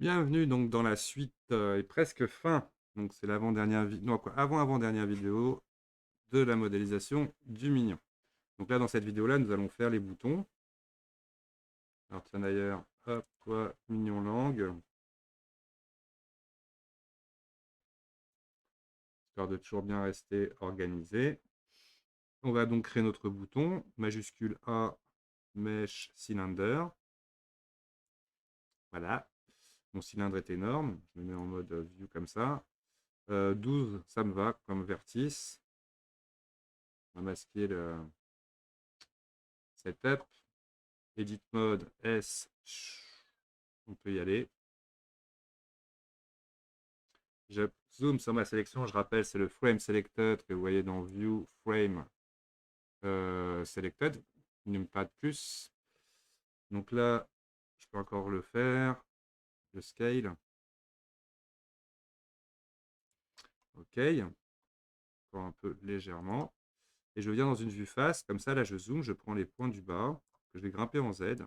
Bienvenue donc dans la suite et presque fin. Donc c'est l'avant-dernière non quoi, avant-avant-dernière vidéo de la modélisation du mignon. Donc là dans cette vidéo là nous allons faire les boutons. Alors tiens d'ailleurs, hop, toi mignon langue, histoire de toujours bien rester organisé. On va donc créer notre bouton, majuscule A, mesh, cylinder. Voilà, mon cylindre est énorme, je me mets en mode view comme ça. 12, ça me va comme vertice. On va masquer le setup. Edit mode S, on peut y aller. Je zoome sur ma sélection, je rappelle, c'est le frame selected que vous voyez dans View Frame Selected, pas de plus. Donc là, je peux encore le faire, le scale. OK, encore un peu légèrement. Et je viens dans une vue face, comme ça, là je zoome, je prends les points du bas, que je vais grimper en Z.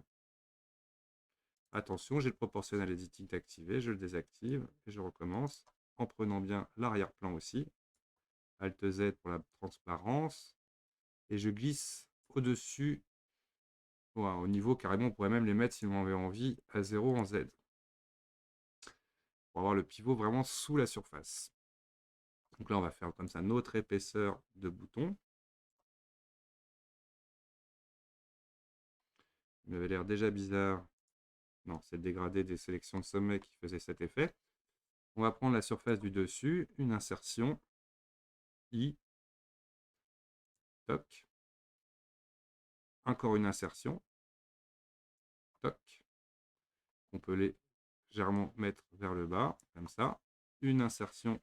Attention, j'ai le proportionnel editing activé, je le désactive et je recommence en prenant bien l'arrière-plan aussi. Alt Z pour la transparence. Et je glisse au-dessus, au niveau carrément, on pourrait même les mettre si on avait envie à 0 en Z. Pour avoir le pivot vraiment sous la surface. Donc là, on va faire comme ça notre épaisseur de bouton. Il m'avait l'air déjà bizarre. Non, c'est le dégradé des sélections de sommet qui faisait cet effet. On va prendre la surface du dessus, une insertion, I, toc. Encore une insertion, toc. On peut légèrement mettre vers le bas, comme ça. Une insertion.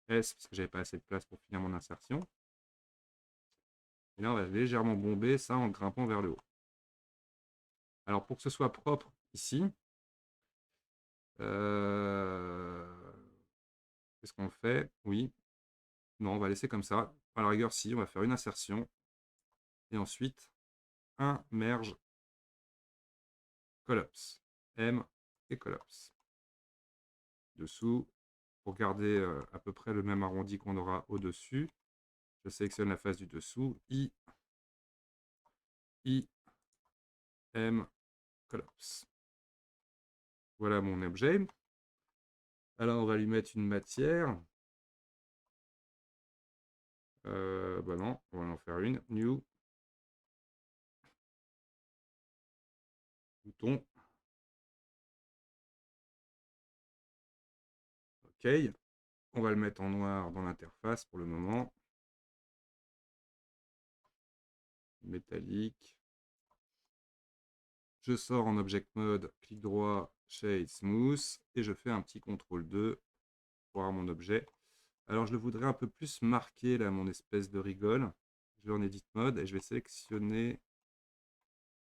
S, parce que j'avais pas assez de place pour finir mon insertion. Et là, on va légèrement bomber ça en grimpant vers le haut. Alors, pour que ce soit propre ici, qu'est-ce qu'on fait? Oui. Non, on va laisser comme ça. À la rigueur, si, on va faire une insertion. Et ensuite, un merge collapse. M et collapse. Dessous, pour garder à peu près le même arrondi qu'on aura au-dessus, je sélectionne la face du dessous. I, M, collapse. Voilà mon objet. Alors, on va lui mettre une matière. Bah non, on va en faire une. New. Bouton. OK. On va le mettre en noir dans l'interface pour le moment. Métallique. Je sors en Object Mode, clic droit, Shade Smooth, et je fais un petit CTRL 2 pour avoir mon objet. Alors je le voudrais un peu plus marqué, là, mon espèce de rigole. Je vais en Edit Mode et je vais sélectionner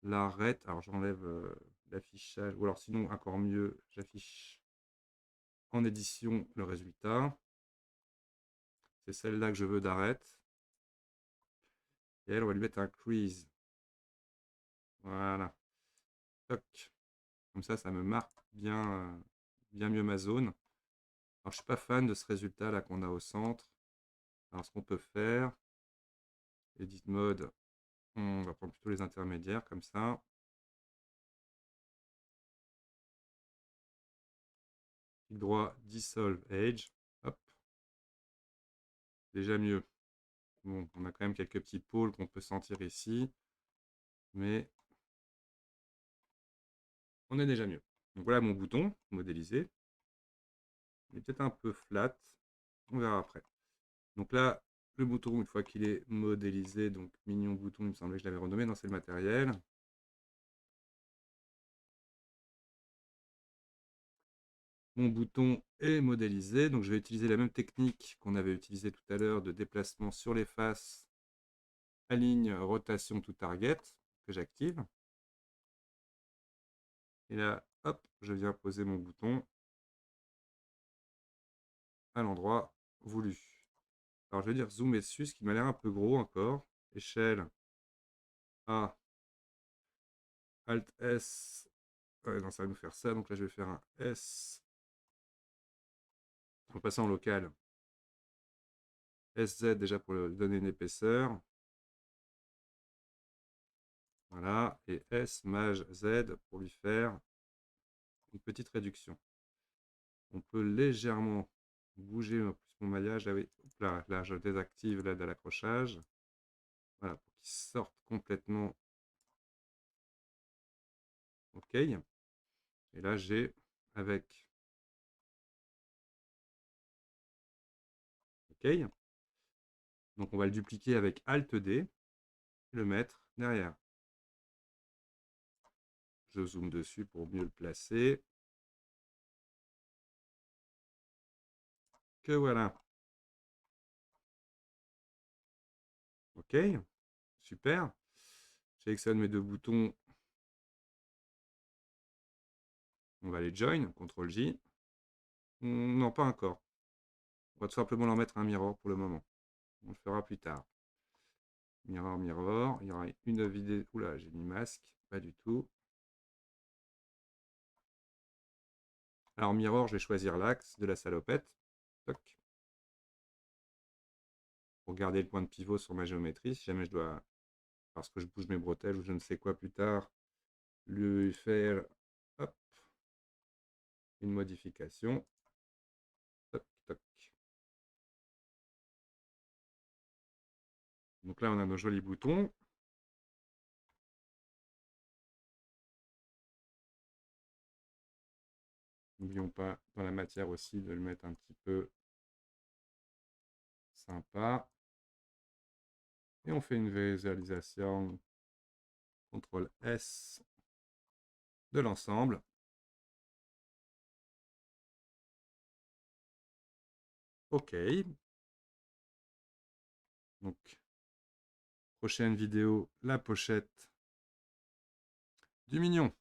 l'arête. Alors j'enlève l'affichage, ou alors sinon, encore mieux, j'affiche en édition le résultat. C'est celle-là que je veux d'arête. Et elle, on va lui mettre un crease. Voilà. Toc. Comme ça me marque bien mieux ma zone. Alors, je suis pas fan de ce résultat là qu'on a au centre. Alors, ce qu'on peut faire, Edit Mode, on va prendre plutôt les intermédiaires comme ça. Clic droit, Dissolve Edge. Hop. Déjà mieux. Bon, on a quand même quelques petits pôles qu'on peut sentir ici. Mais on est déjà mieux. Donc voilà mon bouton modélisé. Il est peut-être un peu flat. On verra après. Donc là, le bouton, une fois qu'il est modélisé, donc mignon bouton, il me semblait que je l'avais renommé, non, c'est le matériel. Mon bouton est modélisé, donc je vais utiliser la même technique qu'on avait utilisée tout à l'heure de déplacement sur les faces, aligne, rotation to target, que j'active. Et là, hop, je viens poser mon bouton à l'endroit voulu. Alors je vais dire zoomer dessus, ce qui m'a l'air un peu gros encore. Échelle A, Alt S. Ouais, non, ça va nous faire ça. Donc là, je vais faire un S. On va passer en local. SZ déjà pour lui donner une épaisseur. Voilà. Et S Maj Z pour lui faire une petite réduction. On peut légèrement bouger plus mon maillage. Ah oui, là, je désactive l'aide à l'accrochage. Voilà, pour qu'il sorte complètement. OK. Et là, j'ai avec. OK. Donc, on va le dupliquer avec Alt D et le mettre derrière. Je zoome dessus pour mieux le placer. Que voilà. OK. Super. Je sélectionne mes deux boutons. On va les join. CTRL J. Non, pas encore. On va tout simplement leur mettre un mirror pour le moment. On le fera plus tard. Mirror, mirror. Il y aura une vidéo. Oula, j'ai mis masque. Pas du tout. Alors, mirror, je vais choisir l'axe de la salopette. Toc. Pour garder le point de pivot sur ma géométrie. Si jamais je dois, parce que je bouge mes bretelles ou je ne sais quoi plus tard, lui faire hop, une modification. Toc, toc. Donc là, on a nos jolis boutons. N'oublions pas dans la matière aussi de le mettre un petit peu sympa. Et on fait une visualisation. CTRL S de l'ensemble. OK. Donc, prochaine vidéo, la pochette du mignon.